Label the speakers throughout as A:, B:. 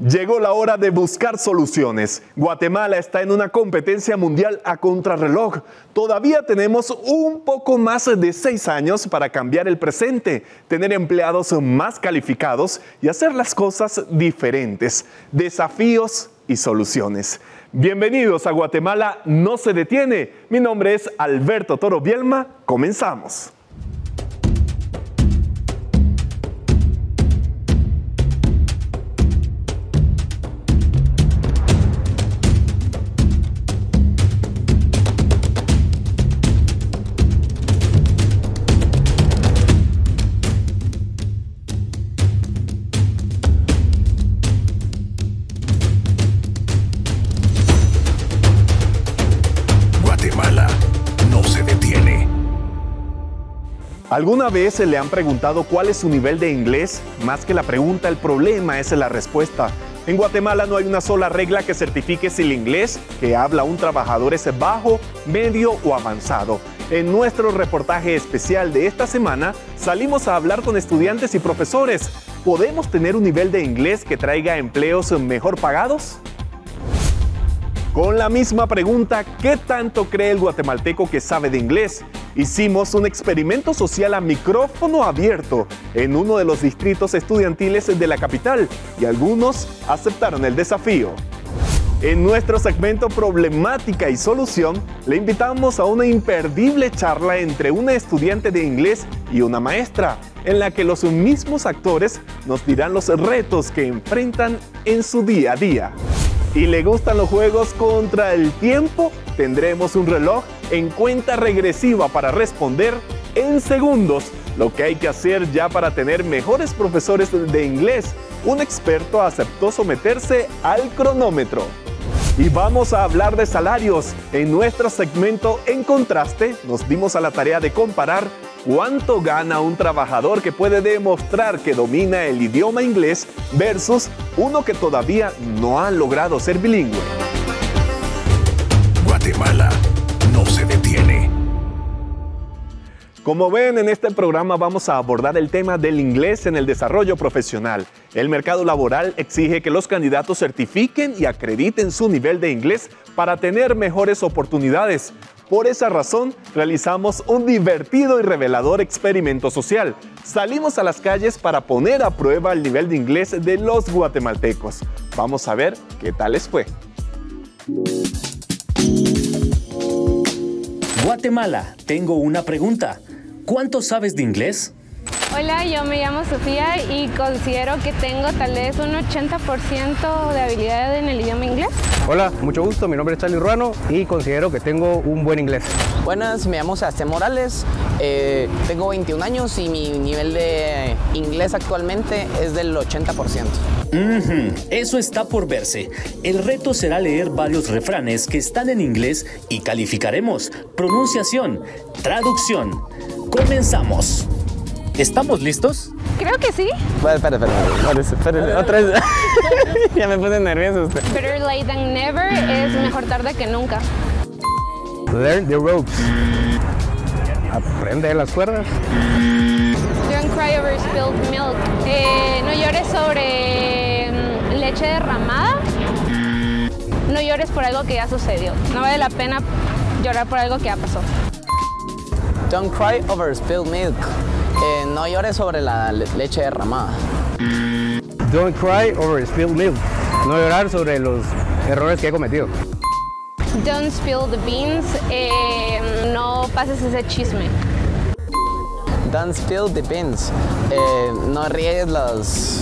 A: Llegó la hora de buscar soluciones. Guatemala está en una competencia mundial a contrarreloj. Todavía tenemos un poco más de 6 años para cambiar el presente, tener empleados más calificados y hacer las cosas diferentes. Desafíos y soluciones. Bienvenidos a Guatemala no se detiene. Mi nombre es Alberto Toro Bielma. Comenzamos. ¿Alguna vez se le han preguntado cuál es su nivel de inglés? Más que la pregunta, el problema es la respuesta. En Guatemala no hay una sola regla que certifique si el inglés que habla un trabajador es bajo, medio o avanzado. En nuestro reportaje especial de esta semana, salimos a hablar con estudiantes y profesores. ¿Podemos tener un nivel de inglés que traiga empleos mejor pagados? Con la misma pregunta, ¿qué tanto cree el guatemalteco que sabe de inglés? Hicimos un experimento social a micrófono abierto en uno de los distritos estudiantiles de la capital y algunos aceptaron el desafío. En nuestro segmento Problemática y Solución, le invitamos a una imperdible charla entre una estudiante de inglés y una maestra, en la que los mismos actores nos dirán los retos que enfrentan en su día a día. ¿Y le gustan los juegos contra el tiempo? Tendremos un reloj en cuenta regresiva para responder en segundos lo que hay que hacer ya para tener mejores profesores de inglés. Un experto aceptó someterse al cronómetro. Y vamos a hablar de salarios. En nuestro segmento En Contraste nos dimos a la tarea de comparar cuánto gana un trabajador que puede demostrar que domina el idioma inglés versus uno que todavía no ha logrado ser bilingüe. Guatemala no se detiene. Como ven, en este programa vamos a abordar el tema del inglés en el desarrollo profesional. El mercado laboral exige que los candidatos certifiquen y acrediten su nivel de inglés para tener mejores oportunidades. Por esa razón, realizamos un divertido y revelador experimento social. Salimos a las calles para poner a prueba el nivel de inglés de los guatemaltecos. Vamos a ver qué tal les fue.
B: Guatemala, tengo una pregunta. ¿Cuánto sabes de inglés?
C: Hola, yo me llamo Sofía y considero que tengo tal vez un 80% de habilidad en el idioma inglés.
D: Hola, mucho gusto, mi nombre es Charlie Ruano y considero que tengo un buen inglés.
E: Buenas, me llamo Sebastián Morales, tengo 21 años y mi nivel de inglés actualmente es del 80%.
B: Eso está por verse. El reto será leer varios refranes que están en inglés y calificaremos pronunciación, traducción. ¡Comenzamos! ¿Estamos listos?
C: Creo que sí.
E: Espera, otra vez. Ya me puse nervioso usted.
C: Better late than never es mejor tarde que nunca.
D: Learn the ropes. Aprende las cuerdas.
C: Don't cry over spilled milk. No llores sobre leche derramada. No llores por algo que ya sucedió. No vale la pena llorar por algo que ya pasó.
E: Don't cry over spilled milk. No llores sobre la leche derramada.
D: Don't cry over spilled milk. No llorar sobre los errores que he cometido.
C: Don't spill the beans. No pases ese chisme.
E: Don't spill the beans. No riegues los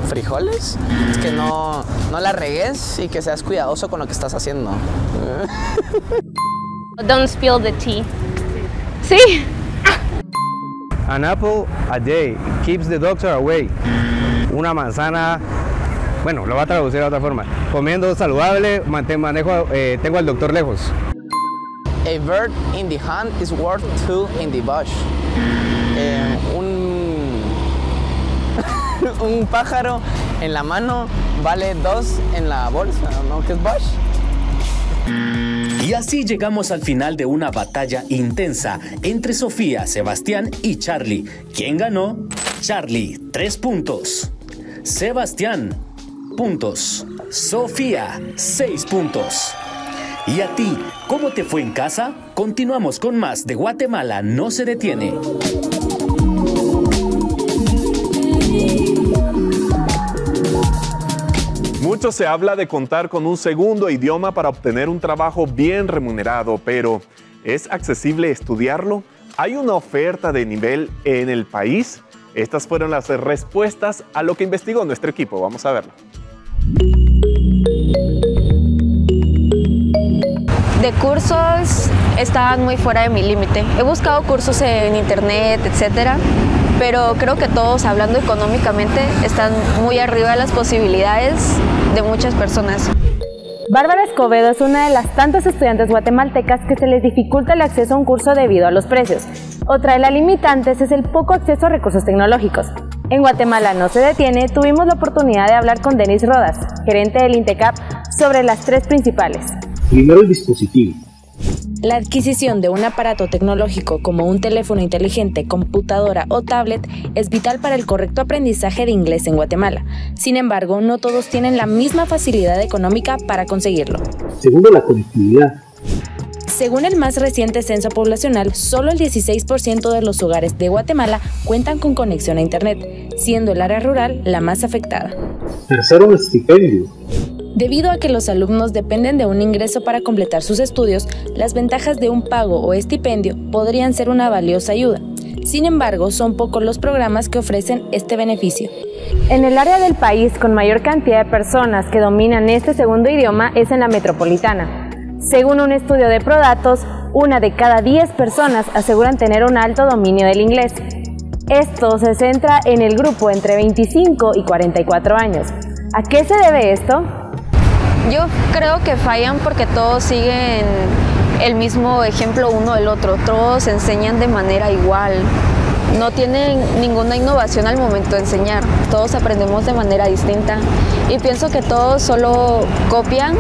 E: frijoles. Es que no la regues y que seas cuidadoso con lo que estás haciendo.
C: Don't spill the tea. Sí.
D: An apple a day keeps the doctor away. Una manzana, bueno, lo voy a traducir de otra forma. Comiendo saludable, tengo al doctor lejos.
E: A bird in the hand is worth two in the bush. Un pájaro en la mano vale 2 en la bolsa, ¿no? ¿Qué es bush?
B: Y así llegamos al final de una batalla intensa entre Sofía, Sebastián y Charlie. ¿Quién ganó? Charlie, 3 puntos. Sebastián, puntos. Sofía, 6 puntos. ¿Y a ti, cómo te fue en casa? Continuamos con más de Guatemala no se detiene.
A: Mucho se habla de contar con un segundo idioma para obtener un trabajo bien remunerado, pero ¿es accesible estudiarlo? ¿Hay una oferta de nivel en el país? Estas fueron las respuestas a lo que investigó nuestro equipo. Vamos a verlo.
F: De cursos estaban muy fuera de mi límite. He buscado cursos en internet, etcétera, pero creo que todos, hablando económicamente, están muy arriba de las posibilidades de muchas personas.
G: Bárbara Escobedo es una de las tantas estudiantes guatemaltecas que se les dificulta el acceso a un curso debido a los precios. Otra de las limitantes es el poco acceso a recursos tecnológicos. En Guatemala no se detiene, tuvimos la oportunidad de hablar con Denis Rodas, gerente del INTECAP, sobre las tres principales.
H: Primero, el dispositivo.
G: La adquisición de un aparato tecnológico como un teléfono inteligente, computadora o tablet es vital para el correcto aprendizaje de inglés en Guatemala. Sin embargo, no todos tienen la misma facilidad económica para conseguirlo.
H: Segundo, la conectividad.
G: Según el más reciente censo poblacional, solo el 16% de los hogares de Guatemala cuentan con conexión a Internet, siendo el área rural la más afectada.
H: Tercero, el estipendio.
G: Debido a que los alumnos dependen de un ingreso para completar sus estudios, las ventajas de un pago o estipendio podrían ser una valiosa ayuda. Sin embargo, son pocos los programas que ofrecen este beneficio. En el área del país con mayor cantidad de personas que dominan este segundo idioma es en la metropolitana. Según un estudio de Prodatos, 1 de cada 10 personas aseguran tener un alto dominio del inglés. Esto se centra en el grupo entre 25 y 44 años. ¿A qué se debe esto?
F: Yo creo que fallan porque todos siguen el mismo ejemplo uno del otro, todos enseñan de manera igual, no tienen ninguna innovación al momento de enseñar, todos aprendemos de manera distinta y pienso que todos solo copian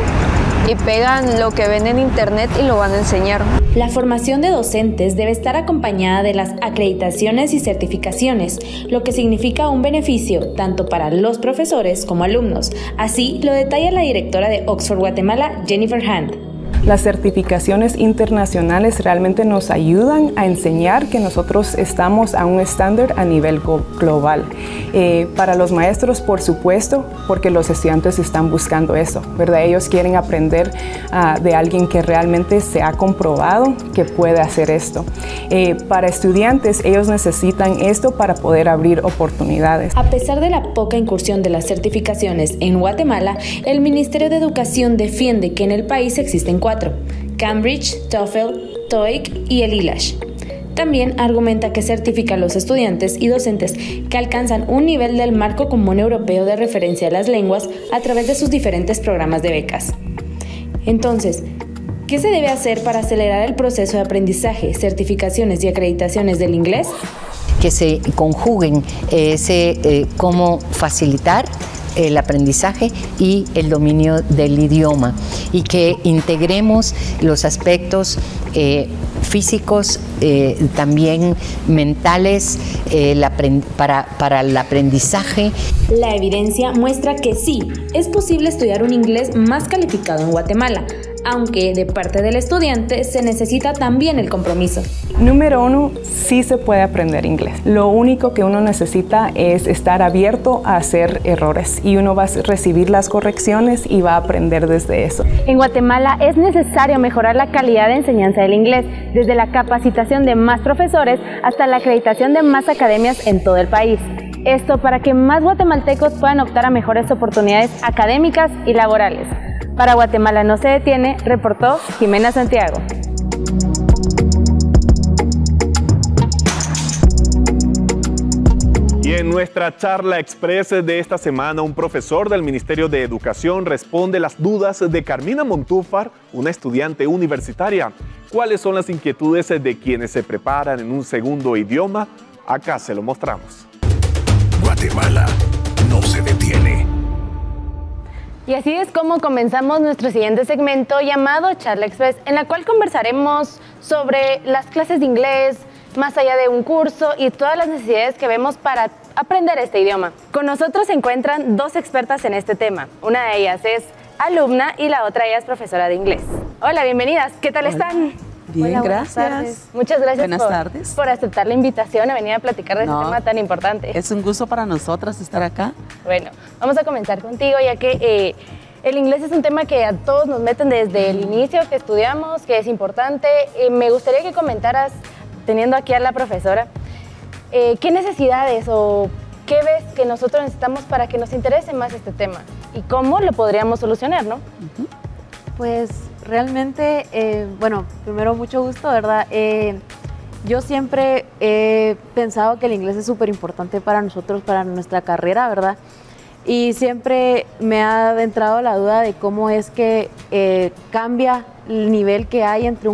F: y pegan lo que ven en internet y lo van a enseñar.
G: La formación de docentes debe estar acompañada de las acreditaciones y certificaciones, lo que significa un beneficio tanto para los profesores como alumnos. Así lo detalla la directora de Oxford Guatemala, Jennifer Hand.
I: Las certificaciones internacionales realmente nos ayudan a enseñar que nosotros estamos a un estándar a nivel global. Para los maestros, por supuesto, porque los estudiantes están buscando eso, ¿verdad? Ellos quieren aprender de alguien que realmente se ha comprobado que puede hacer esto. Para estudiantes, ellos necesitan esto para poder abrir oportunidades.
G: A pesar de la poca incursión de las certificaciones en Guatemala, el Ministerio de Educación defiende que en el país existen 4: Cambridge, TOEFL, TOEIC y el ILASH. También argumenta que certifica a los estudiantes y docentes que alcanzan un nivel del Marco Común Europeo de Referencia a las Lenguas a través de sus diferentes programas de becas. Entonces, ¿qué se debe hacer para acelerar el proceso de aprendizaje, certificaciones y acreditaciones del inglés?
J: Que se conjuguen cómo facilitar el aprendizaje y el dominio del idioma y que integremos los aspectos físicos, también mentales para el aprendizaje.
G: La evidencia muestra que sí, es posible estudiar un inglés más calificado en Guatemala, aunque de parte del estudiante se necesita también el compromiso.
I: Número 1, sí se puede aprender inglés. Lo único que uno necesita es estar abierto a hacer errores y uno va a recibir las correcciones y va a aprender desde eso.
G: En Guatemala es necesario mejorar la calidad de enseñanza del inglés, desde la capacitación de más profesores hasta la acreditación de más academias en todo el país. Esto para que más guatemaltecos puedan optar a mejores oportunidades académicas y laborales. Para Guatemala no se detiene, reportó Jimena Santiago.
A: Y en nuestra charla express de esta semana, un profesor del Ministerio de Educación responde las dudas de Carmina Montúfar, una estudiante universitaria. ¿Cuáles son las inquietudes de quienes se preparan en un segundo idioma? Acá se lo mostramos.
K: Guatemala no se detiene.
G: Y así es como comenzamos nuestro siguiente segmento llamado Charla Express, en la cual conversaremos sobre las clases de inglés, más allá de un curso y todas las necesidades que vemos para aprender este idioma. Con nosotros se encuentran dos expertas en este tema. Una de ellas es alumna y la otra ella es profesora de inglés. Hola, bienvenidas. ¿Qué tal están?
L: Bien,
G: Hola,
L: gracias.
G: Muchas gracias
L: Buenas tardes.
G: por aceptar la invitación a venir a platicar de este tema tan importante.
L: Es un gusto para nosotras estar acá.
G: Bueno, vamos a comenzar contigo, ya que el inglés es un tema que a todos nos meten desde el inicio, que estudiamos, que es importante. Me gustaría que comentaras, teniendo aquí a la profesora, ¿qué necesidades o qué ves que nosotros necesitamos para que nos interese más este tema? ¿Y cómo lo podríamos solucionar, no?
M: Pues realmente, bueno, primero mucho gusto, ¿verdad? Yo siempre he pensado que el inglés es súper importante para nosotros, para nuestra carrera, ¿verdad? Y siempre me ha entrado la duda de cómo es que cambia el nivel que hay entre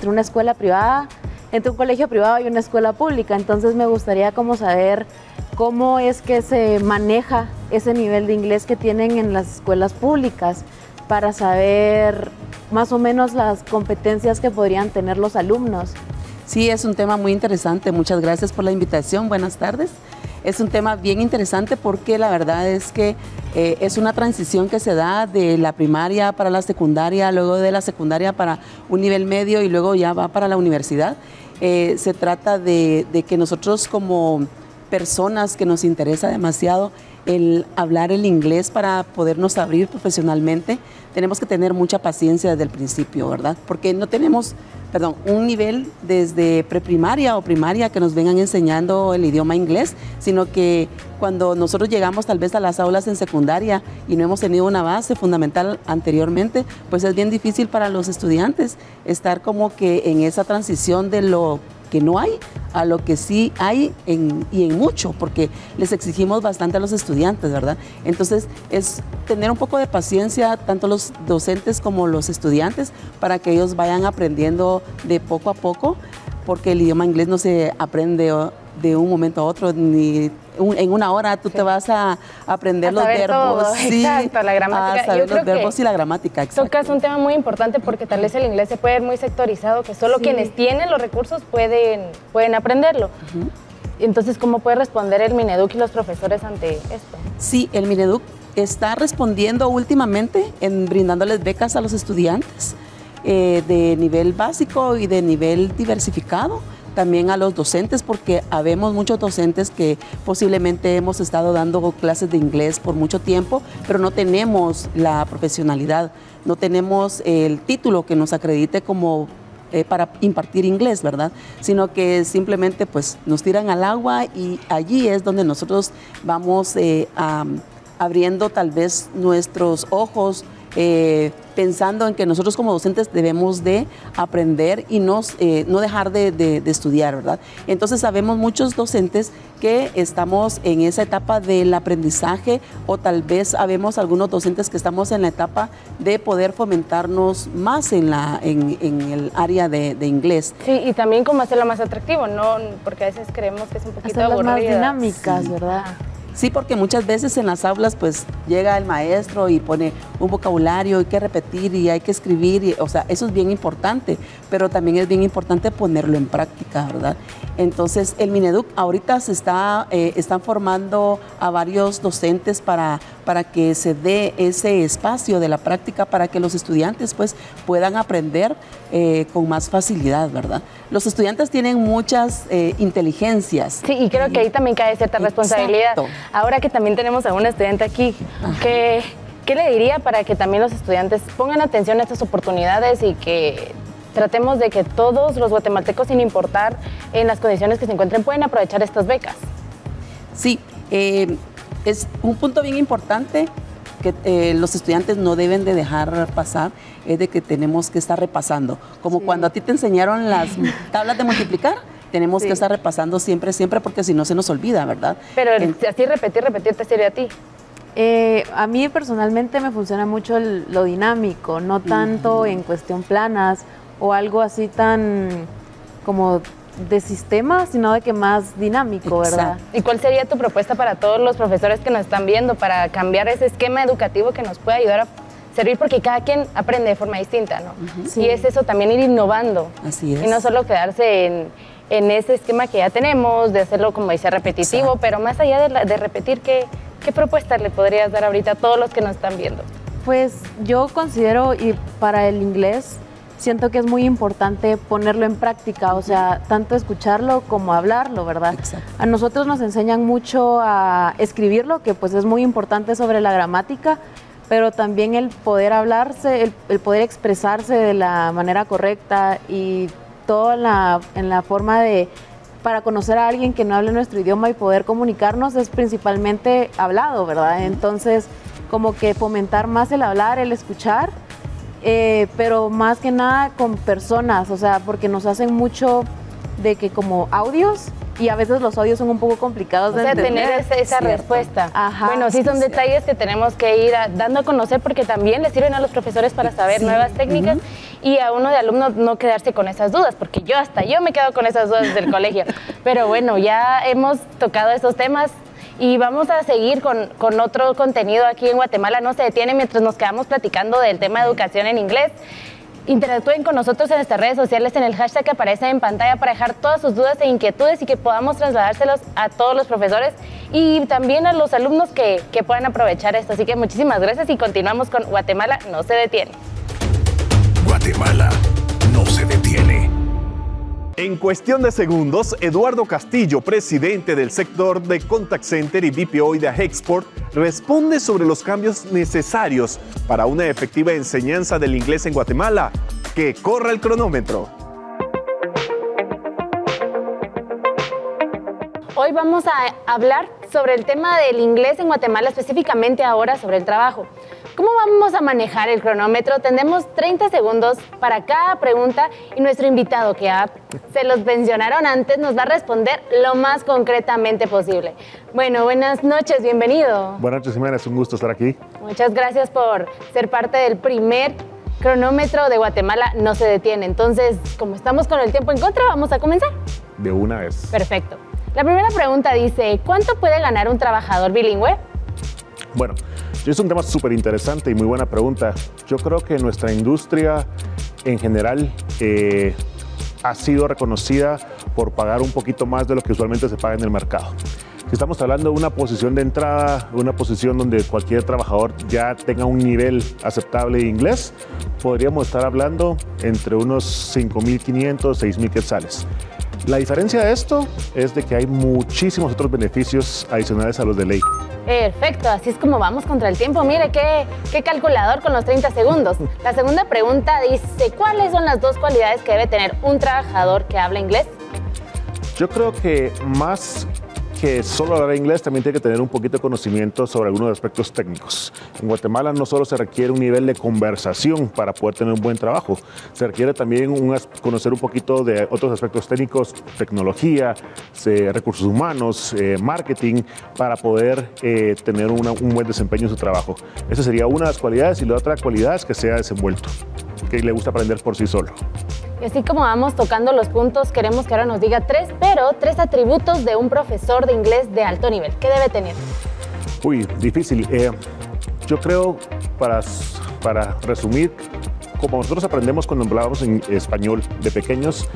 M: una escuela privada, entre un colegio privado y una escuela pública. Entonces me gustaría como saber cómo es que se maneja ese nivel de inglés que tienen en las escuelas públicas para saber más o menos las competencias que podrían tener los alumnos.
L: Sí, es un tema muy interesante. Muchas gracias por la invitación. Buenas tardes. Es un tema bien interesante porque la verdad es que es una transición que se da de la primaria para la secundaria, luego de la secundaria para un nivel medio y luego ya va para la universidad. Se trata de que nosotros como personas que nos interesa demasiado el hablar el inglés para podernos abrir profesionalmente, tenemos que tener mucha paciencia desde el principio, ¿verdad? Porque no tenemos, un nivel desde preprimaria o primaria que nos vengan enseñando el idioma inglés, sino que cuando nosotros llegamos tal vez a las aulas en secundaria y no hemos tenido una base fundamental anteriormente, pues es bien difícil para los estudiantes estar como que en esa transición de lo que no hay a lo que sí hay y en mucho, porque les exigimos bastante a los estudiantes, ¿verdad? Entonces es tener un poco de paciencia, tanto los docentes como los estudiantes, para que ellos vayan aprendiendo de poco a poco, porque el idioma inglés no se aprende de un momento a otro, ni en una hora tú te vas a aprender los verbos.
G: Todo.
L: Sí,
G: exacto, la gramática.
L: a saber los verbos y la gramática. Exacto.
G: Tocas un tema muy importante porque tal vez el inglés se puede ver muy sectorizado, que solo quienes tienen los recursos pueden aprenderlo. Entonces, ¿cómo puede responder el Mineduc y los profesores ante esto?
L: Sí, el Mineduc está respondiendo últimamente en brindándoles becas a los estudiantes de nivel básico y de nivel diversificado. También a los docentes, porque habemos muchos docentes que posiblemente hemos estado dando clases de inglés por mucho tiempo, pero no tenemos la profesionalidad, no tenemos el título que nos acredite como para impartir inglés, ¿verdad? Sino que simplemente pues nos tiran al agua y allí es donde nosotros vamos abriendo tal vez nuestros ojos, pensando en que nosotros como docentes debemos de aprender y no dejar de estudiar, ¿verdad? Entonces sabemos muchos docentes que estamos en esa etapa del aprendizaje o tal vez sabemos algunos docentes que estamos en la etapa de poder fomentarnos más en el área de inglés.
G: Sí, y también cómo hacerlo más atractivo, ¿no? Porque a veces creemos que es un poquito
M: hacerlas
G: aburrido.
M: más dinámicas, ¿verdad?
L: Sí, porque muchas veces en las aulas pues llega el maestro y pone un vocabulario, hay que repetir y hay que escribir, o sea, eso es bien importante, pero también es bien importante ponerlo en práctica, ¿verdad? Entonces el Mineduc ahorita están formando a varios docentes para que se dé ese espacio de la práctica para que los estudiantes pues puedan aprender con más facilidad, ¿verdad? Los estudiantes tienen muchas inteligencias.
G: Sí, y creo que ahí también cae cierta responsabilidad.
L: Exacto.
G: Ahora que también tenemos a una estudiante aquí, ¿qué le diría para que también los estudiantes pongan atención a estas oportunidades y que tratemos de que todos los guatemaltecos, sin importar en las condiciones que se encuentren, pueden aprovechar estas becas?
L: Sí, es un punto bien importante que los estudiantes no deben de dejar pasar, es de que tenemos que estar repasando. Como cuando a ti te enseñaron las tablas de multiplicar, tenemos que estar repasando siempre, porque si no se nos olvida, ¿verdad?
G: Pero así repetir te sirve a ti.
M: A mí personalmente me funciona mucho lo dinámico, no tanto en cuestión planas o algo así tan como de sistema, sino de que más dinámico, ¿verdad?
G: ¿Y cuál sería tu propuesta para todos los profesores que nos están viendo para cambiar ese esquema educativo que nos puede ayudar a servir? Porque cada quien aprende de forma distinta, ¿no? Y es eso, también ir innovando.
L: Así es.
G: Y no solo quedarse
N: en ese esquema que ya tenemos, de hacerlo, como dice, repetitivo, pero más allá de repetir, ¿qué propuesta le podrías dar ahorita a todos los que nos están viendo?
M: Pues yo considero, y para el inglés, siento que es muy importante ponerlo en práctica, o sea, tanto escucharlo como hablarlo, ¿verdad? Exacto. A nosotros nos enseñan mucho a escribirlo, que pues es muy importante sobre la gramática, pero también el poder hablarse, el poder expresarse de la manera correcta y todo en la forma para conocer a alguien que no hable nuestro idioma y poder comunicarnos es principalmente hablado, ¿verdad? Entonces, como que fomentar más el hablar, el escuchar, pero más que nada con personas, o sea, porque nos hacen mucho de que como audios, y a veces los audios son un poco complicados de entender.
N: Tener esa respuesta. Ajá, bueno, sí, son detalles que tenemos que ir dando a conocer, porque también les sirven a los profesores para saber nuevas técnicas y a uno de alumno no quedarse con esas dudas, porque yo me quedo con esas dudas desde el colegio. Pero bueno, ya hemos tocado esos temas y vamos a seguir con otro contenido aquí en Guatemala No Se Detiene, mientras nos quedamos platicando del tema de educación en inglés. Interactúen con nosotros en nuestras redes sociales en el hashtag que aparece en pantalla para dejar todas sus dudas e inquietudes y que podamos trasladárselos a todos los profesores y también a los alumnos que puedan aprovechar esto. Así que muchísimas gracias y continuamos con Guatemala No Se Detiene.
K: Guatemala no se detiene.
A: En cuestión de segundos, Eduardo Castillo, presidente del sector de Contact Center y BPO de Hexport, responde sobre los cambios necesarios para una efectiva enseñanza del inglés en Guatemala. ¡Que corra el cronómetro!
N: Hoy vamos a hablar sobre el tema del inglés en Guatemala, específicamente ahora sobre el trabajo. ¿Cómo vamos a manejar el cronómetro? Tendremos 30 segundos para cada pregunta y nuestro invitado, que ya se los mencionaron antes, nos va a responder lo más concretamente posible. Bueno, buenas noches, bienvenido.
O: Buenas noches, Jimena, es un gusto estar aquí.
N: Muchas gracias por ser parte del primer cronómetro de Guatemala No Se Detiene. Entonces, como estamos con el tiempo en contra, vamos a comenzar.
O: De una vez.
N: Perfecto. La primera pregunta dice, ¿cuánto puede ganar un trabajador bilingüe?
O: Bueno, es un tema súper interesante y muy buena pregunta. Yo creo que nuestra industria en general ha sido reconocida por pagar un poquito más de lo que usualmente se paga en el mercado. Si estamos hablando de una posición de entrada, una posición donde cualquier trabajador ya tenga un nivel aceptable de inglés, podríamos estar hablando entre unos 5.500, 6.000 quetzales. La diferencia de esto es de que hay muchísimos otros beneficios adicionales a los de ley.
N: Perfecto, así es como vamos contra el tiempo. Mire qué calculador con los 30 segundos. La segunda pregunta dice, ¿cuáles son las 2 cualidades que debe tener un trabajador que habla inglés?
O: Yo creo que más que solo hablar inglés, también tiene que tener un poquito de conocimiento sobre algunos aspectos técnicos. En Guatemala no solo se requiere un nivel de conversación para poder tener un buen trabajo, se requiere también conocer un poquito de otros aspectos técnicos, tecnología, recursos humanos, marketing, para poder tener un buen desempeño en su trabajo. Esa sería una de las cualidades, y la otra cualidad es que sea desenvuelto, que le gusta aprender por sí solo.
N: Y así como vamos tocando los puntos, queremos que ahora nos diga 3 atributos de un profesor de inglés de alto nivel. ¿Qué debe tener?
O: Uy, difícil. Yo creo, para resumir, como nosotros aprendemos cuando hablamos en español de pequeños,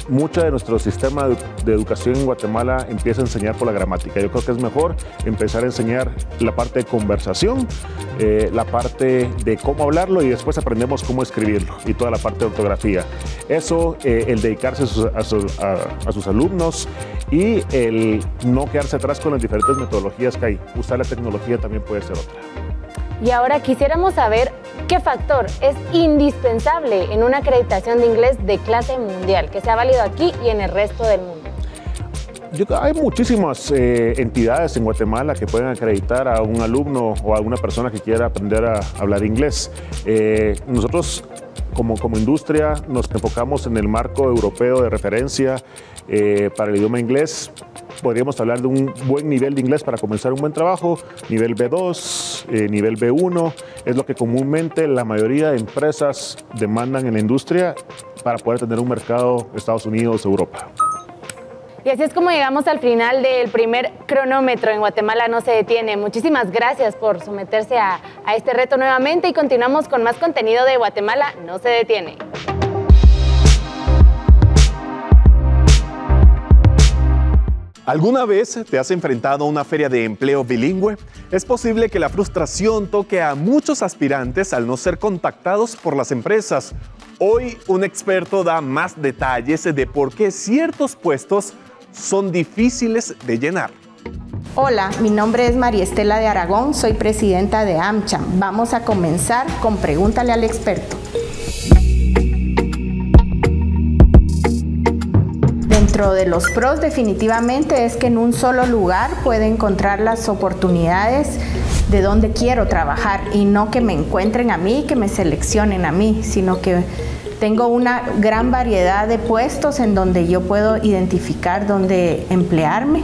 O: mucho de nuestro sistema de educación en Guatemala empieza a enseñar por la gramática. Yo creo que es mejor empezar a enseñar la parte de conversación, la parte de cómo hablarlo, y después aprendemos cómo escribirlo y toda la parte de ortografía. Eso, el dedicarse a sus alumnos y el no quedarse atrás con las diferentes metodologías que hay. Usar la tecnología también puede ser otra.
N: Y ahora quisiéramos saber qué factor es indispensable en una acreditación de inglés de clase mundial, que sea válido aquí y en el resto del mundo.
O: Hay muchísimas entidades en Guatemala que pueden acreditar a un alumno o a una persona que quiera aprender a hablar inglés. Nosotros, como industria, nos enfocamos en el marco europeo de referencia para el idioma inglés. Podríamos hablar de un buen nivel de inglés para comenzar un buen trabajo, nivel B2, nivel B1, es lo que comúnmente la mayoría de empresas demandan en la industria para poder tener un mercado Estados Unidos, Europa.
N: Y así es como llegamos al final del primer cronómetro en Guatemala No Se Detiene. Muchísimas gracias por someterse a este reto nuevamente y continuamos con más contenido de Guatemala No Se Detiene.
A: ¿Alguna vez te has enfrentado a una feria de empleo bilingüe? Es posible que la frustración toque a muchos aspirantes al no ser contactados por las empresas. Hoy un experto da más detalles de por qué ciertos puestos son difíciles de llenar.
P: Hola, mi nombre es María Estela de Aragón, soy presidenta de AmCham. Vamos a comenzar con Pregúntale al experto. Dentro de los pros definitivamente es que en un solo lugar puedo encontrar las oportunidades de donde quiero trabajar y no que me encuentren a mí, que me seleccionen a mí, sino que tengo una gran variedad de puestos en donde yo puedo identificar dónde emplearme.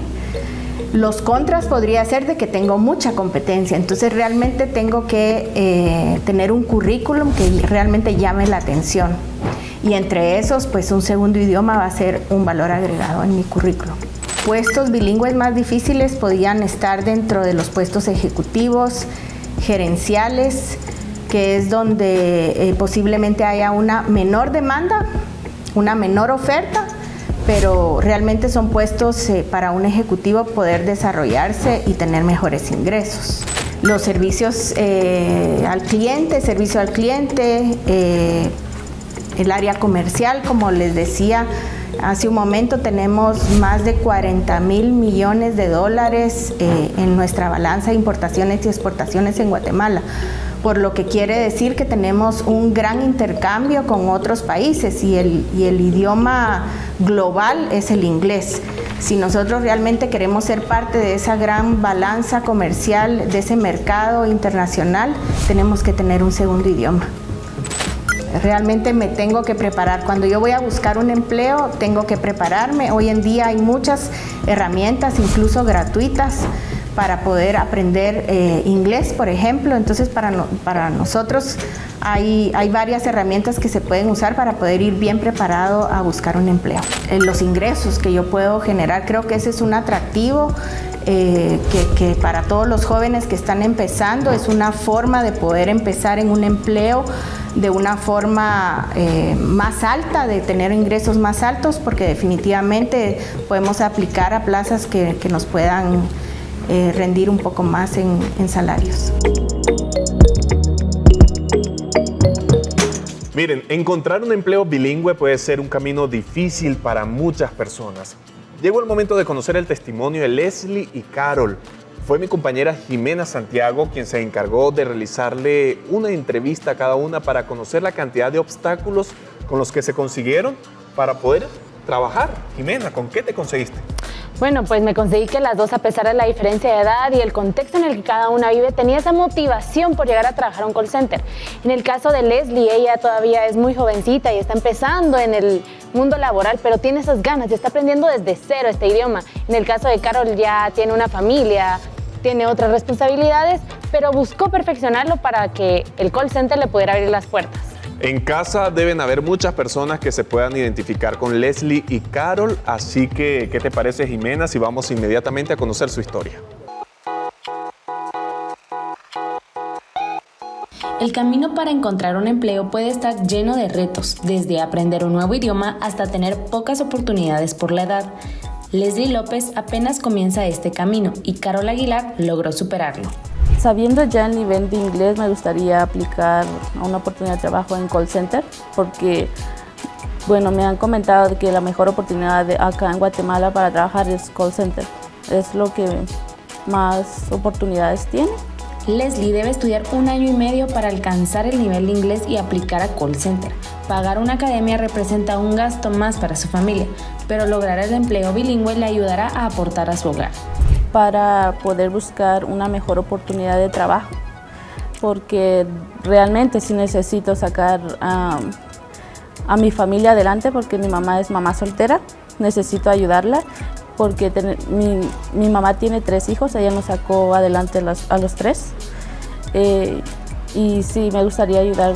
P: Los contras podría ser de que tengo mucha competencia, entonces realmente tengo que tener un currículum que realmente llame la atención. Y entre esos, pues un segundo idioma va a ser un valor agregado en mi currículum. Puestos bilingües más difíciles podrían estar dentro de los puestos ejecutivos, gerenciales, que es donde posiblemente haya una menor demanda, una menor oferta, pero realmente son puestos para un ejecutivo poder desarrollarse y tener mejores ingresos. Los servicios al cliente, servicio al cliente, el área comercial, como les decía hace un momento, tenemos más de 40,000 millones de dólares en nuestra balanza de importaciones y exportaciones en Guatemala, por lo que quiere decir que tenemos un gran intercambio con otros países y el idioma global es el inglés. Si nosotros realmente queremos ser parte de esa gran balanza comercial, de ese mercado internacional, tenemos que tener un segundo idioma. Realmente me tengo que preparar. Cuando yo voy a buscar un empleo, tengo que prepararme. Hoy en día hay muchas herramientas, incluso gratuitas, para poder aprender inglés, por ejemplo. Entonces, para nosotros hay varias herramientas que se pueden usar para poder ir bien preparado a buscar un empleo. Los ingresos que yo puedo generar, creo que ese es un atractivo que para todos los jóvenes que están empezando es una forma de poder empezar en un empleo de una forma más alta, de tener ingresos más altos, porque definitivamente podemos aplicar a plazas que nos puedan rendir un poco más en salarios.
A: Miren, encontrar un empleo bilingüe puede ser un camino difícil para muchas personas. Llegó el momento de conocer el testimonio de Leslie y Carol. Fue mi compañera Jimena Santiago quien se encargó de realizarle una entrevista a cada una para conocer la cantidad de obstáculos con los que se consiguieron para poder trabajar. Jimena, ¿con qué te conseguiste?
N: Bueno, pues me conseguí que las dos, a pesar de la diferencia de edad y el contexto en el que cada una vive, tenía esa motivación por llegar a trabajar a un call center. En el caso de Leslie, ella todavía es muy jovencita y está empezando en el mundo laboral, pero tiene esas ganas y está aprendiendo desde cero este idioma. En el caso de Carol, ya tiene una familia, tiene otras responsabilidades, pero buscó perfeccionarlo para que el call center le pudiera abrir las puertas.
A: En casa deben haber muchas personas que se puedan identificar con Leslie y Carol, así que, ¿qué te parece, Jimena, si vamos inmediatamente a conocer su historia?
G: El camino para encontrar un empleo puede estar lleno de retos, desde aprender un nuevo idioma hasta tener pocas oportunidades por la edad. Leslie López apenas comienza este camino y Carol Aguilar logró superarlo.
Q: Sabiendo ya el nivel de inglés, me gustaría aplicar a una oportunidad de trabajo en call center, porque bueno, me han comentado que la mejor oportunidad acá en Guatemala para trabajar es call center. Es lo que más oportunidades tiene.
G: Leslie debe estudiar 1 año y medio para alcanzar el nivel de inglés y aplicar a call center. Pagar una academia representa un gasto más para su familia, pero lograr el empleo bilingüe le ayudará a aportar a su hogar.
Q: Para poder buscar una mejor oportunidad de trabajo, porque realmente sí necesito sacar a mi familia adelante, porque mi mamá es mamá soltera, necesito ayudarla, porque mi mamá tiene 3 hijos, ella nos sacó adelante a los 3, y sí me gustaría ayudar.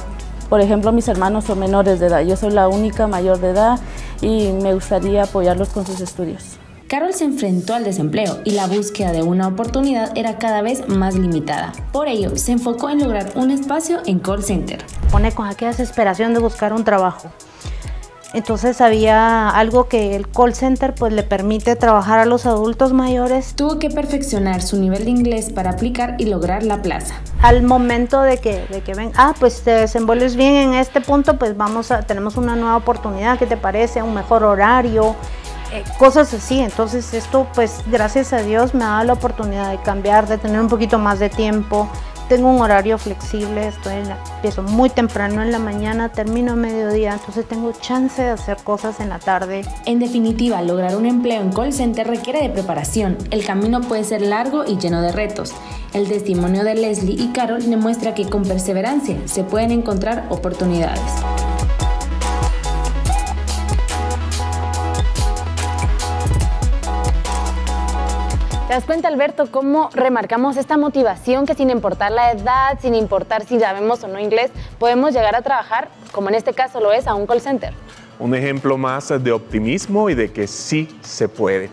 Q: Por ejemplo, mis hermanos son menores de edad, yo soy la única mayor de edad y me gustaría apoyarlos con sus estudios.
G: Carol se enfrentó al desempleo y la búsqueda de una oportunidad era cada vez más limitada. Por ello, se enfocó en lograr un espacio en call center.
R: Pone con aquella desesperación de buscar un trabajo. Entonces había algo que el call center pues le permite trabajar a los adultos mayores.
G: Tuvo que perfeccionar su nivel de inglés para aplicar y lograr la plaza.
R: Al momento de que ven, pues te desenvuelves bien en este punto, pues tenemos una nueva oportunidad, ¿qué te parece? Un mejor horario, cosas así. Entonces esto pues gracias a Dios me ha dado la oportunidad de cambiar, de tener un poquito más de tiempo. Tengo un horario flexible, empiezo muy temprano en la mañana, termino a mediodía, entonces tengo chance de hacer cosas en la tarde.
G: En definitiva, lograr un empleo en call center requiere de preparación. El camino puede ser largo y lleno de retos. El testimonio de Leslie y Carol demuestra que con perseverancia se pueden encontrar oportunidades.
N: ¿Te das cuenta, Alberto, cómo remarcamos esta motivación que sin importar la edad, sin importar si sabemos o no inglés, podemos llegar a trabajar, como en este caso lo es, a un call center?
A: Un ejemplo más de optimismo y de que sí se puede.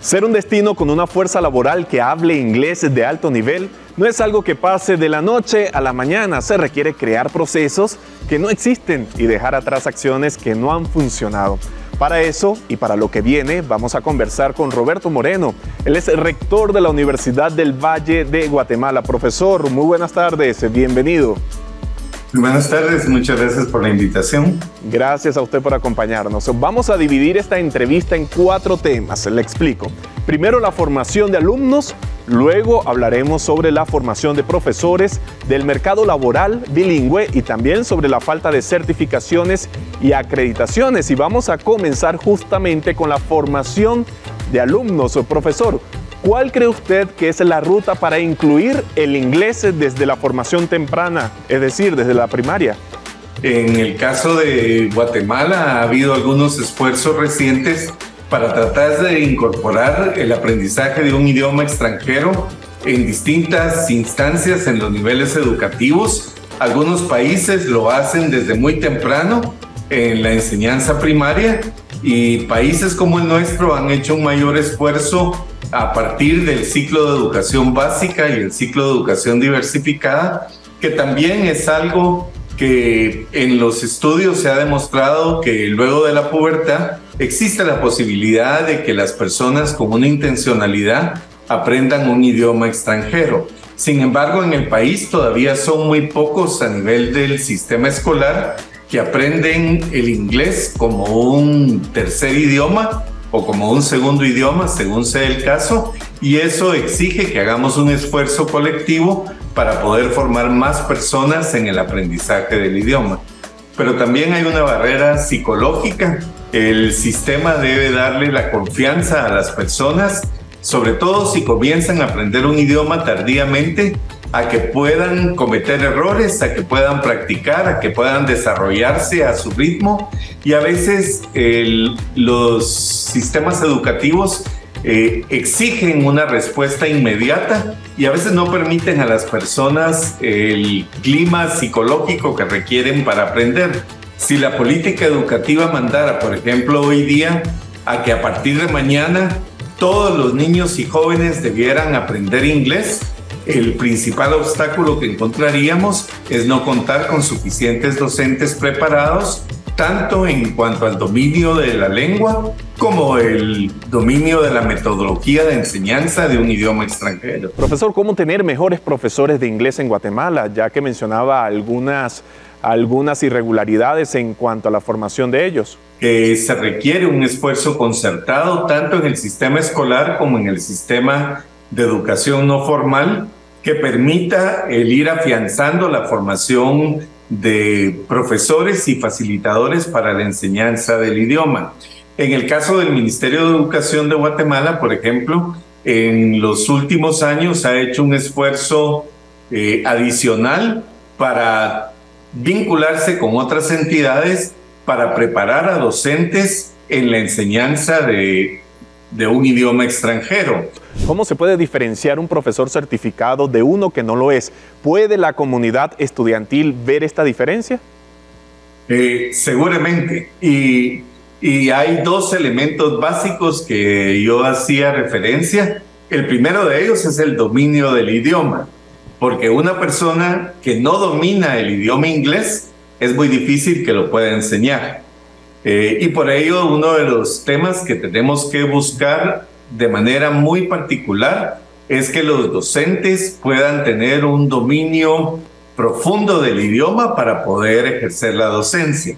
A: Ser un destino con una fuerza laboral que hable inglés de alto nivel no es algo que pase de la noche a la mañana. Se requiere crear procesos que no existen y dejar atrás acciones que no han funcionado. Para eso y para lo que viene, vamos a conversar con Roberto Moreno. Él es rector de la Universidad del Valle de Guatemala. Profesor, muy buenas tardes, bienvenido.
S: Buenas tardes, muchas gracias por la invitación.
A: Gracias a usted por acompañarnos. Vamos a dividir esta entrevista en 4 temas, le explico. Primero, la formación de alumnos, luego hablaremos sobre la formación de profesores, del mercado laboral bilingüe y también sobre la falta de certificaciones y acreditaciones. Y vamos a comenzar justamente con la formación de alumnos. Profesor, ¿cuál cree usted que es la ruta para incluir el inglés desde la formación temprana, es decir, desde la primaria?
S: En el caso de Guatemala ha habido algunos esfuerzos recientes para tratar de incorporar el aprendizaje de un idioma extranjero en distintas instancias en los niveles educativos. Algunos países lo hacen desde muy temprano en la enseñanza primaria y países como el nuestro han hecho un mayor esfuerzo a partir del ciclo de educación básica y el ciclo de educación diversificada, que también es algo que en los estudios se ha demostrado que luego de la pubertad existe la posibilidad de que las personas con una intencionalidad aprendan un idioma extranjero. Sin embargo, en el país todavía son muy pocos a nivel del sistema escolar que aprenden el inglés como un tercer idioma o como un segundo idioma, según sea el caso, y eso exige que hagamos un esfuerzo colectivo para poder formar más personas en el aprendizaje del idioma. Pero también hay una barrera psicológica. El sistema debe darle la confianza a las personas, sobre todo si comienzan a aprender un idioma tardíamente, a que puedan cometer errores, a que puedan practicar, a que puedan desarrollarse a su ritmo. Y a veces los sistemas educativos exigen una respuesta inmediata y a veces no permiten a las personas el clima psicológico que requieren para aprender. Si la política educativa mandara, por ejemplo, hoy día, a que a partir de mañana todos los niños y jóvenes debieran aprender inglés, el principal obstáculo que encontraríamos es no contar con suficientes docentes preparados, tanto en cuanto al dominio de la lengua como el dominio de la metodología de enseñanza de un idioma extranjero.
A: Profesor, ¿cómo tener mejores profesores de inglés en Guatemala? Ya que mencionaba algunas irregularidades en cuanto a la formación de ellos.
S: Se requiere un esfuerzo concertado tanto en el sistema escolar como en el sistema de educación no formal que permita el ir afianzando la formación de profesores y facilitadores para la enseñanza del idioma. En el caso del Ministerio de Educación de Guatemala, por ejemplo, en los últimos años ha hecho un esfuerzo adicional para vincularse con otras entidades para preparar a docentes en la enseñanza de un idioma extranjero.
A: ¿Cómo se puede diferenciar un profesor certificado de uno que no lo es? ¿Puede la comunidad estudiantil ver esta diferencia?
S: Seguramente. Y y hay dos elementos básicos que yo hacía referencia. El primero de ellos es el dominio del idioma, porque una persona que no domina el idioma inglés es muy difícil que lo pueda enseñar. Y por ello uno de los temas que tenemos que buscar de manera muy particular es que los docentes puedan tener un dominio profundo del idioma para poder ejercer la docencia.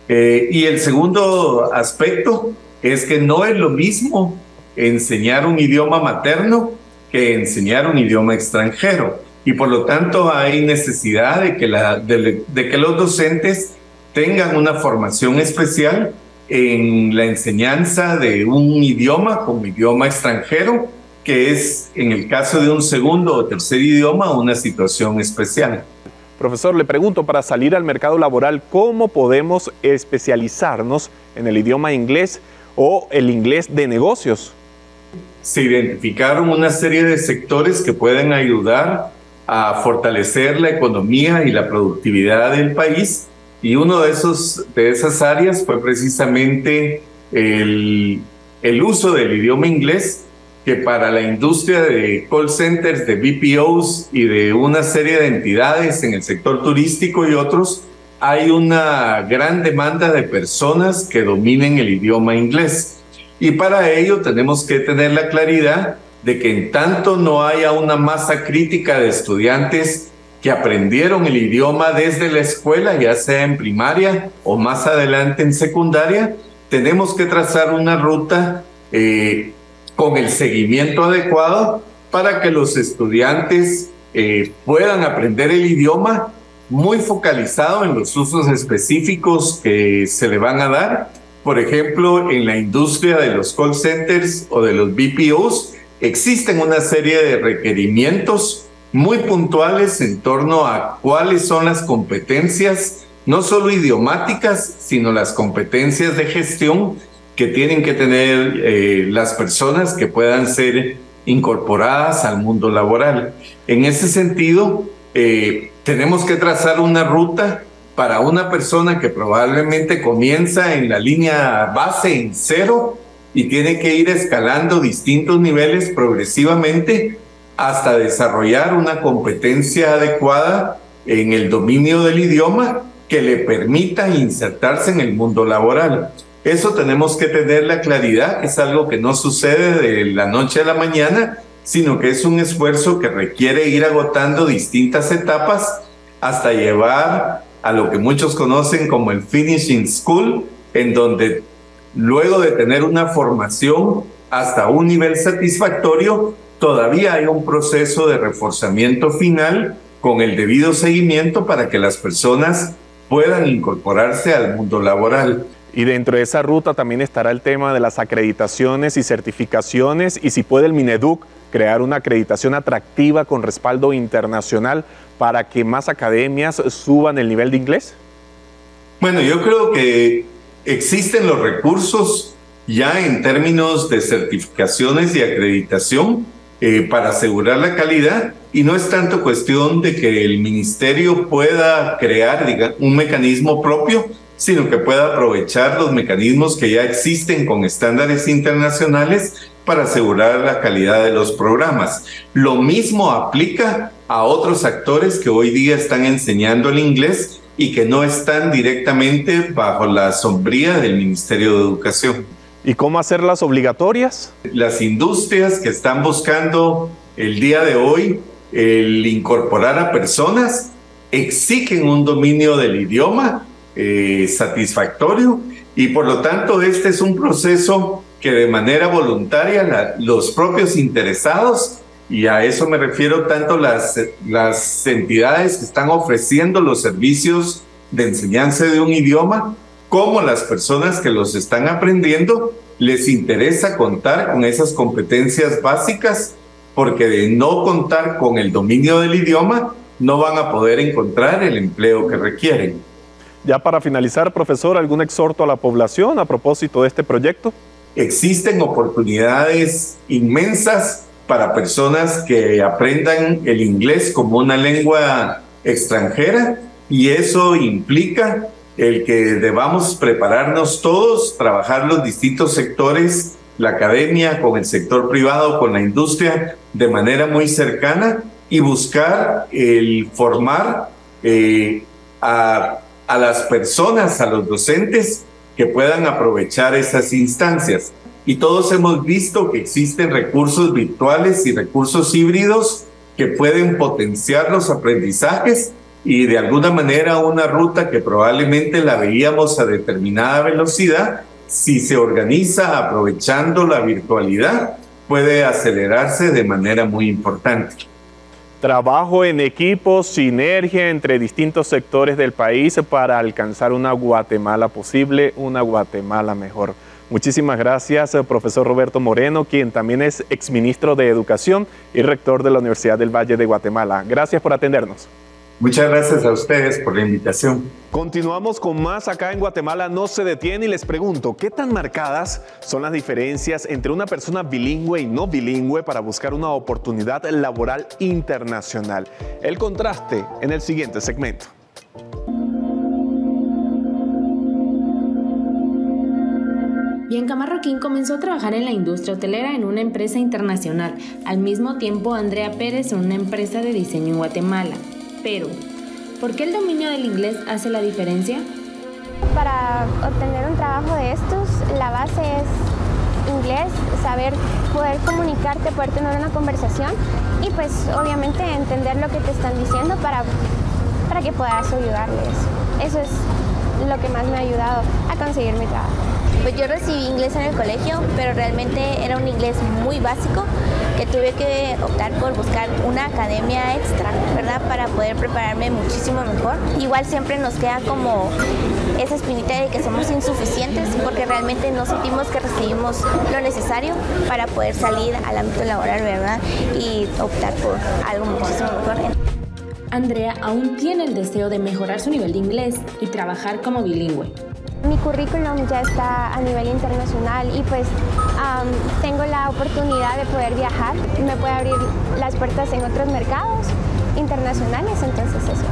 S: Y el segundo aspecto es que no es lo mismo enseñar un idioma materno que enseñar un idioma extranjero. Y por lo tanto hay necesidad de que los docentes tengan una formación especial en la enseñanza de un idioma como idioma extranjero, que es, en el caso de un segundo o tercer idioma, una situación especial.
A: Profesor, le pregunto, para salir al mercado laboral, ¿cómo podemos especializarnos en el idioma inglés o el inglés de negocios?
S: Se identificaron una serie de sectores que pueden ayudar a fortalecer la economía y la productividad del país, y uno de esas áreas fue precisamente el uso del idioma inglés, que para la industria de call centers, de BPOs y de una serie de entidades en el sector turístico y otros, hay una gran demanda de personas que dominen el idioma inglés. Y para ello tenemos que tener la claridad de que en tanto no haya una masa crítica de estudiantes que aprendieron el idioma desde la escuela, ya sea en primaria o más adelante en secundaria, tenemos que trazar una ruta con el seguimiento adecuado para que los estudiantes puedan aprender el idioma muy focalizado en los usos específicos que se le van a dar. Por ejemplo, en la industria de los call centers o de los BPOs existen una serie de requerimientos muy puntuales en torno a cuáles son las competencias, no solo idiomáticas, sino las competencias de gestión que tienen que tener las personas que puedan ser incorporadas al mundo laboral. En ese sentido, tenemos que trazar una ruta para una persona que probablemente comienza en la línea base en 0 y tiene que ir escalando distintos niveles progresivamente hasta desarrollar una competencia adecuada en el dominio del idioma que le permita insertarse en el mundo laboral. Eso tenemos que tener la claridad, que es algo que no sucede de la noche a la mañana, sino que es un esfuerzo que requiere ir agotando distintas etapas hasta llevar a lo que muchos conocen como el finishing school, en donde luego de tener una formación hasta un nivel satisfactorio, todavía hay un proceso de reforzamiento final con el debido seguimiento para que las personas puedan incorporarse al mundo laboral.
A: Y dentro de esa ruta también estará el tema de las acreditaciones y certificaciones, y si puede el Mineduc crear una acreditación atractiva con respaldo internacional para que más academias suban el nivel de inglés.
S: Bueno, yo creo que existen los recursos ya en términos de certificaciones y acreditación para asegurar la calidad, y no es tanto cuestión de que el ministerio pueda crear un mecanismo propio, sino que pueda aprovechar los mecanismos que ya existen con estándares internacionales para asegurar la calidad de los programas. Lo mismo aplica a otros actores que hoy día están enseñando el inglés y que no están directamente bajo la sombría del Ministerio de Educación.
A: ¿Y cómo hacerlas obligatorias?
S: Las industrias que están buscando el día de hoy el incorporar a personas exigen un dominio del idioma satisfactorio, y por lo tanto este es un proceso que de manera voluntaria los propios interesados, y a eso me refiero tanto las entidades que están ofreciendo los servicios de enseñanza de un idioma, como las personas que los están aprendiendo, les interesa contar con esas competencias básicas, porque de no contar con el dominio del idioma, no van a poder encontrar el empleo que requieren.
A: Ya para finalizar, profesor, ¿algún exhorto a la población a propósito de este proyecto?
S: Existen oportunidades inmensas para personas que aprendan el inglés como una lengua extranjera, y eso implica el que debamos prepararnos todos, trabajar los distintos sectores, la academia con el sector privado, con la industria, de manera muy cercana y buscar el formar a las personas, a los docentes que puedan aprovechar esas instancias. Y todos hemos visto que existen recursos virtuales y recursos híbridos que pueden potenciar los aprendizajes y de alguna manera una ruta que probablemente la veíamos a determinada velocidad, si se organiza aprovechando la virtualidad, puede acelerarse de manera muy importante.
A: Trabajo en equipo, sinergia entre distintos sectores del país para alcanzar una Guatemala posible, una Guatemala mejor. Muchísimas gracias, profesor Roberto Moreno, quien también es exministro de Educación y rector de la Universidad del Valle de Guatemala. Gracias por atendernos.
S: Muchas gracias a ustedes por la invitación.
A: Continuamos con más acá en Guatemala No se detiene y les pregunto, ¿qué tan marcadas son las diferencias entre una persona bilingüe y no bilingüe para buscar una oportunidad laboral internacional? El contraste en el siguiente segmento.
G: Bianca Marroquín comenzó a trabajar en la industria hotelera en una empresa internacional. Al mismo tiempo, Andrea Pérez en una empresa de diseño en Guatemala. Pero, ¿por qué el dominio del inglés hace la diferencia?
C: Para obtener un trabajo de estos, la base es inglés, saber poder comunicarte, poder tener una conversación y pues obviamente entender lo que te están diciendo para que puedas ayudarles. Eso es lo que más me ha ayudado a conseguir mi trabajo.
T: Pues yo recibí inglés en el colegio, pero realmente era un inglés muy básico que tuve que optar por buscar una academia extra, ¿verdad? Para poder prepararme muchísimo mejor. Igual siempre nos queda como esa espinita de que somos insuficientes porque realmente no sentimos que recibimos lo necesario para poder salir al ámbito laboral, ¿verdad? Y optar por algo muchísimo mejor.
G: Andrea aún tiene el deseo de mejorar su nivel de inglés y trabajar como bilingüe.
C: Mi currículum ya está a nivel internacional y pues tengo la oportunidad de poder viajar. Me puede abrir las puertas en otros mercados internacionales, entonces eso.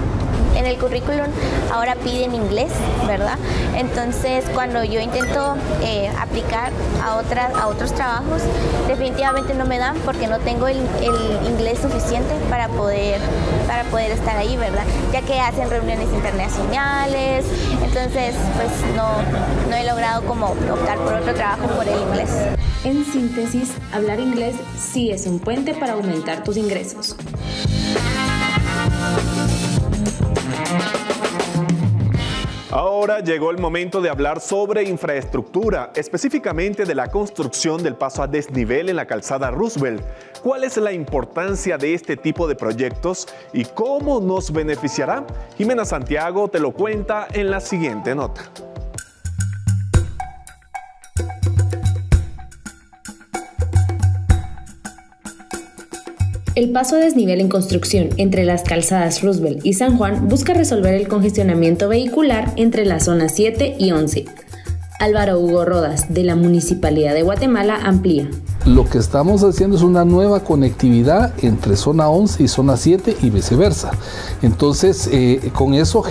T: En el currículum ahora piden inglés, ¿verdad? Entonces cuando yo intento aplicar a otros trabajos, definitivamente no me dan porque no tengo el inglés suficiente para poder estar ahí, ¿verdad? Ya que hacen reuniones internacionales, entonces pues no he logrado como optar por otro trabajo por el inglés.
G: En síntesis, hablar inglés sí es un puente para aumentar tus ingresos.
A: Ahora llegó el momento de hablar sobre infraestructura, específicamente de la construcción del paso a desnivel en la calzada Roosevelt. ¿Cuál es la importancia de este tipo de proyectos y cómo nos beneficiará? Jimena Santiago te lo cuenta en la siguiente nota.
G: El paso a desnivel en construcción entre las calzadas Roosevelt y San Juan busca resolver el congestionamiento vehicular entre las zonas 7 y 11. Álvaro Hugo Rodas, de la Municipalidad de Guatemala, amplía.
U: Lo que estamos haciendo es una nueva conectividad entre zona 11 y zona 7 y viceversa. Entonces, con eso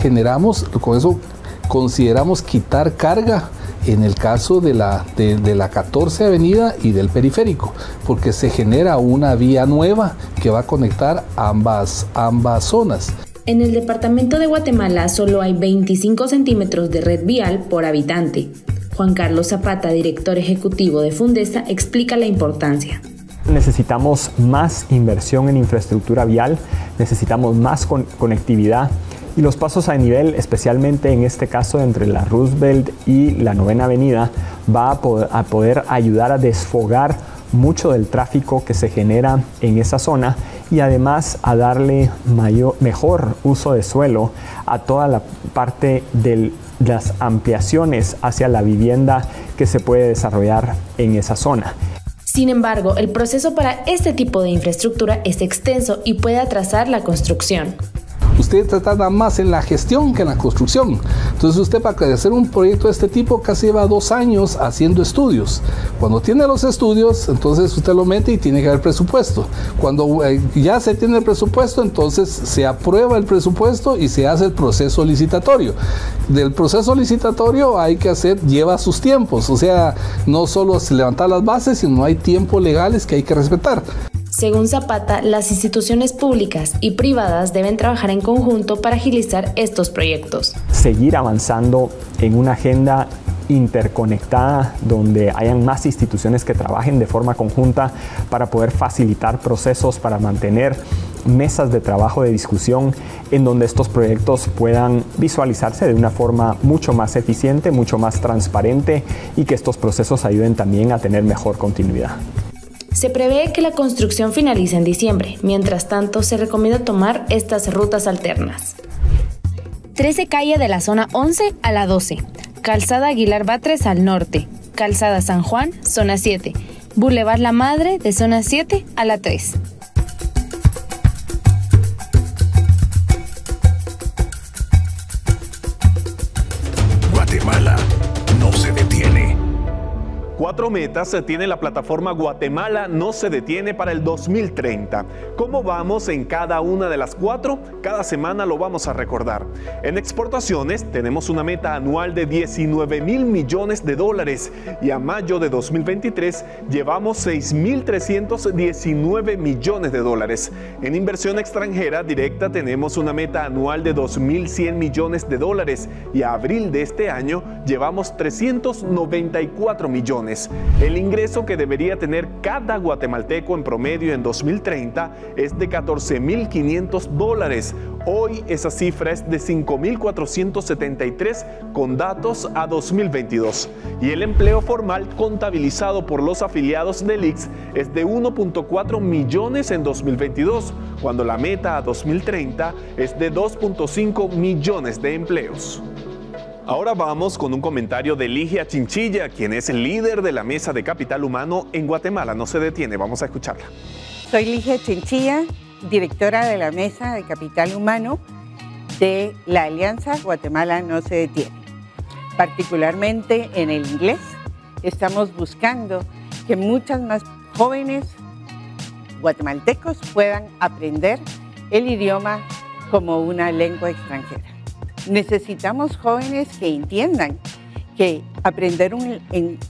U: consideramos quitar carga en el caso de la 14 Avenida y del periférico, porque se genera una vía nueva que va a conectar ambas zonas.
G: En el departamento de Guatemala solo hay 25 centímetros de red vial por habitante. Juan Carlos Zapata, director ejecutivo de Fundesa, explica la importancia.
V: Necesitamos más inversión en infraestructura vial, necesitamos más conectividad. Y los pasos a nivel, especialmente en este caso entre la Roosevelt y la 9ª Avenida, va a poder ayudar a desfogar mucho del tráfico que se genera en esa zona y además a darle mejor uso de suelo a toda la parte de las ampliaciones hacia la vivienda que se puede desarrollar en esa zona.
G: Sin embargo, el proceso para este tipo de infraestructura es extenso y puede atrasar la construcción.
U: usted tarda más en la gestión que en la construcción. Entonces usted para hacer un proyecto de este tipo casi lleva 2 años haciendo estudios. Cuando tiene los estudios, entonces usted lo mete y tiene que haber presupuesto. Cuando ya se tiene el presupuesto, entonces se aprueba el presupuesto y se hace el proceso licitatorio. Del proceso licitatorio lleva sus tiempos, o sea, no solo es levantar las bases, sino hay tiempos legales que hay que respetar.
G: Según Zapata, las instituciones públicas y privadas deben trabajar en conjunto para agilizar estos proyectos.
V: Seguir avanzando en una agenda interconectada donde hayan más instituciones que trabajen de forma conjunta para poder facilitar procesos, para mantener mesas de trabajo de discusión en donde estos proyectos puedan visualizarse de una forma mucho más eficiente, mucho más transparente y que estos procesos ayuden también a tener mejor continuidad.
G: Se prevé que la construcción finalice en diciembre. Mientras tanto, se recomienda tomar estas rutas alternas. 13 calle de la zona 11 a la 12. Calzada Aguilar Batres al norte. Calzada San Juan, zona 7. Boulevard La Madre de zona 7 a la 3.
K: Guatemala no se detiene.
A: 4 metas tiene la plataforma Guatemala no se detiene para el 2030. ¿Cómo vamos en cada una de las 4? Cada semana lo vamos a recordar. En exportaciones tenemos una meta anual de 19.000 millones de dólares y a mayo de 2023 llevamos 6.319 millones de dólares. En inversión extranjera directa tenemos una meta anual de 2.100 millones de dólares y a abril de este año llevamos 394 millones. El ingreso que debería tener cada guatemalteco en promedio en 2030 es de 14.500 dólares. Hoy esa cifra es de 5.473 con datos a 2022. Y el empleo formal contabilizado por los afiliados del ICS es de 1.4 millones en 2022, cuando la meta a 2030 es de 2.5 millones de empleos. Ahora vamos con un comentario de Ligia Chinchilla, quien es el líder de la Mesa de Capital Humano en Guatemala no se detiene. Vamos a escucharla.
D: Soy Ligia Chinchilla, directora de la Mesa de Capital Humano de la Alianza Guatemala no se detiene. Particularmente en el inglés, estamos buscando que muchas más jóvenes guatemaltecos puedan aprender el idioma como una lengua extranjera. Necesitamos jóvenes que entiendan que aprender un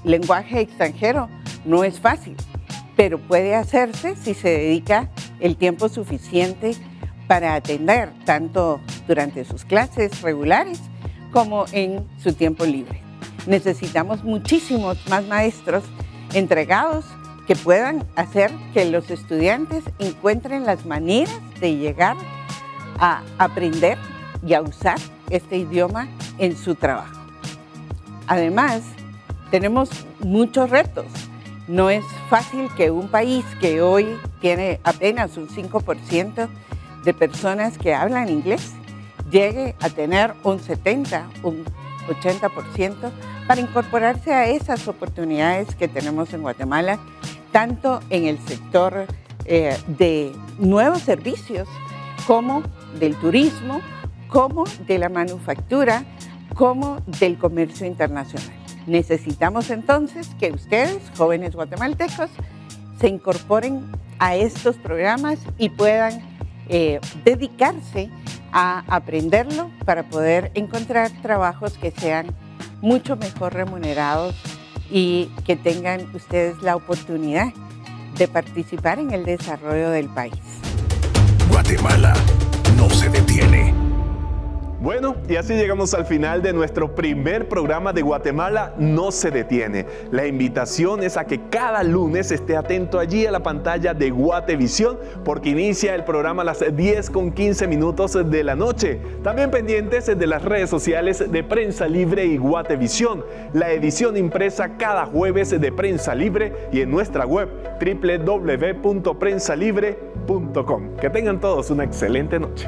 D: lenguaje extranjero no es fácil, pero puede hacerse si se dedica el tiempo suficiente para atender tanto durante sus clases regulares como en su tiempo libre. Necesitamos muchísimos más maestros entregados que puedan hacer que los estudiantes encuentren las maneras de llegar a aprender y a usar este idioma en su trabajo. Además, tenemos muchos retos. No es fácil que un país que hoy tiene apenas un 5% de personas que hablan inglés llegue a tener un 70, un 80% para incorporarse a esas oportunidades que tenemos en Guatemala, tanto en el sector de nuevos servicios como del turismo, como de la manufactura, como del comercio internacional. Necesitamos entonces que ustedes, jóvenes guatemaltecos, se incorporen a estos programas y puedan dedicarse a aprenderlo para poder encontrar trabajos que sean mucho mejor remunerados y que tengan ustedes la oportunidad de participar en el desarrollo del país.
K: Guatemala no se detiene.
A: Bueno, y así llegamos al final de nuestro primer programa de Guatemala no se detiene. La invitación es a que cada lunes esté atento allí a la pantalla de Guatevisión porque inicia el programa a las 10:15 de la noche. También pendientes de las redes sociales de Prensa Libre y Guatevisión. La edición impresa cada jueves de Prensa Libre y en nuestra web www.prensalibre.com. Que tengan todos una excelente noche.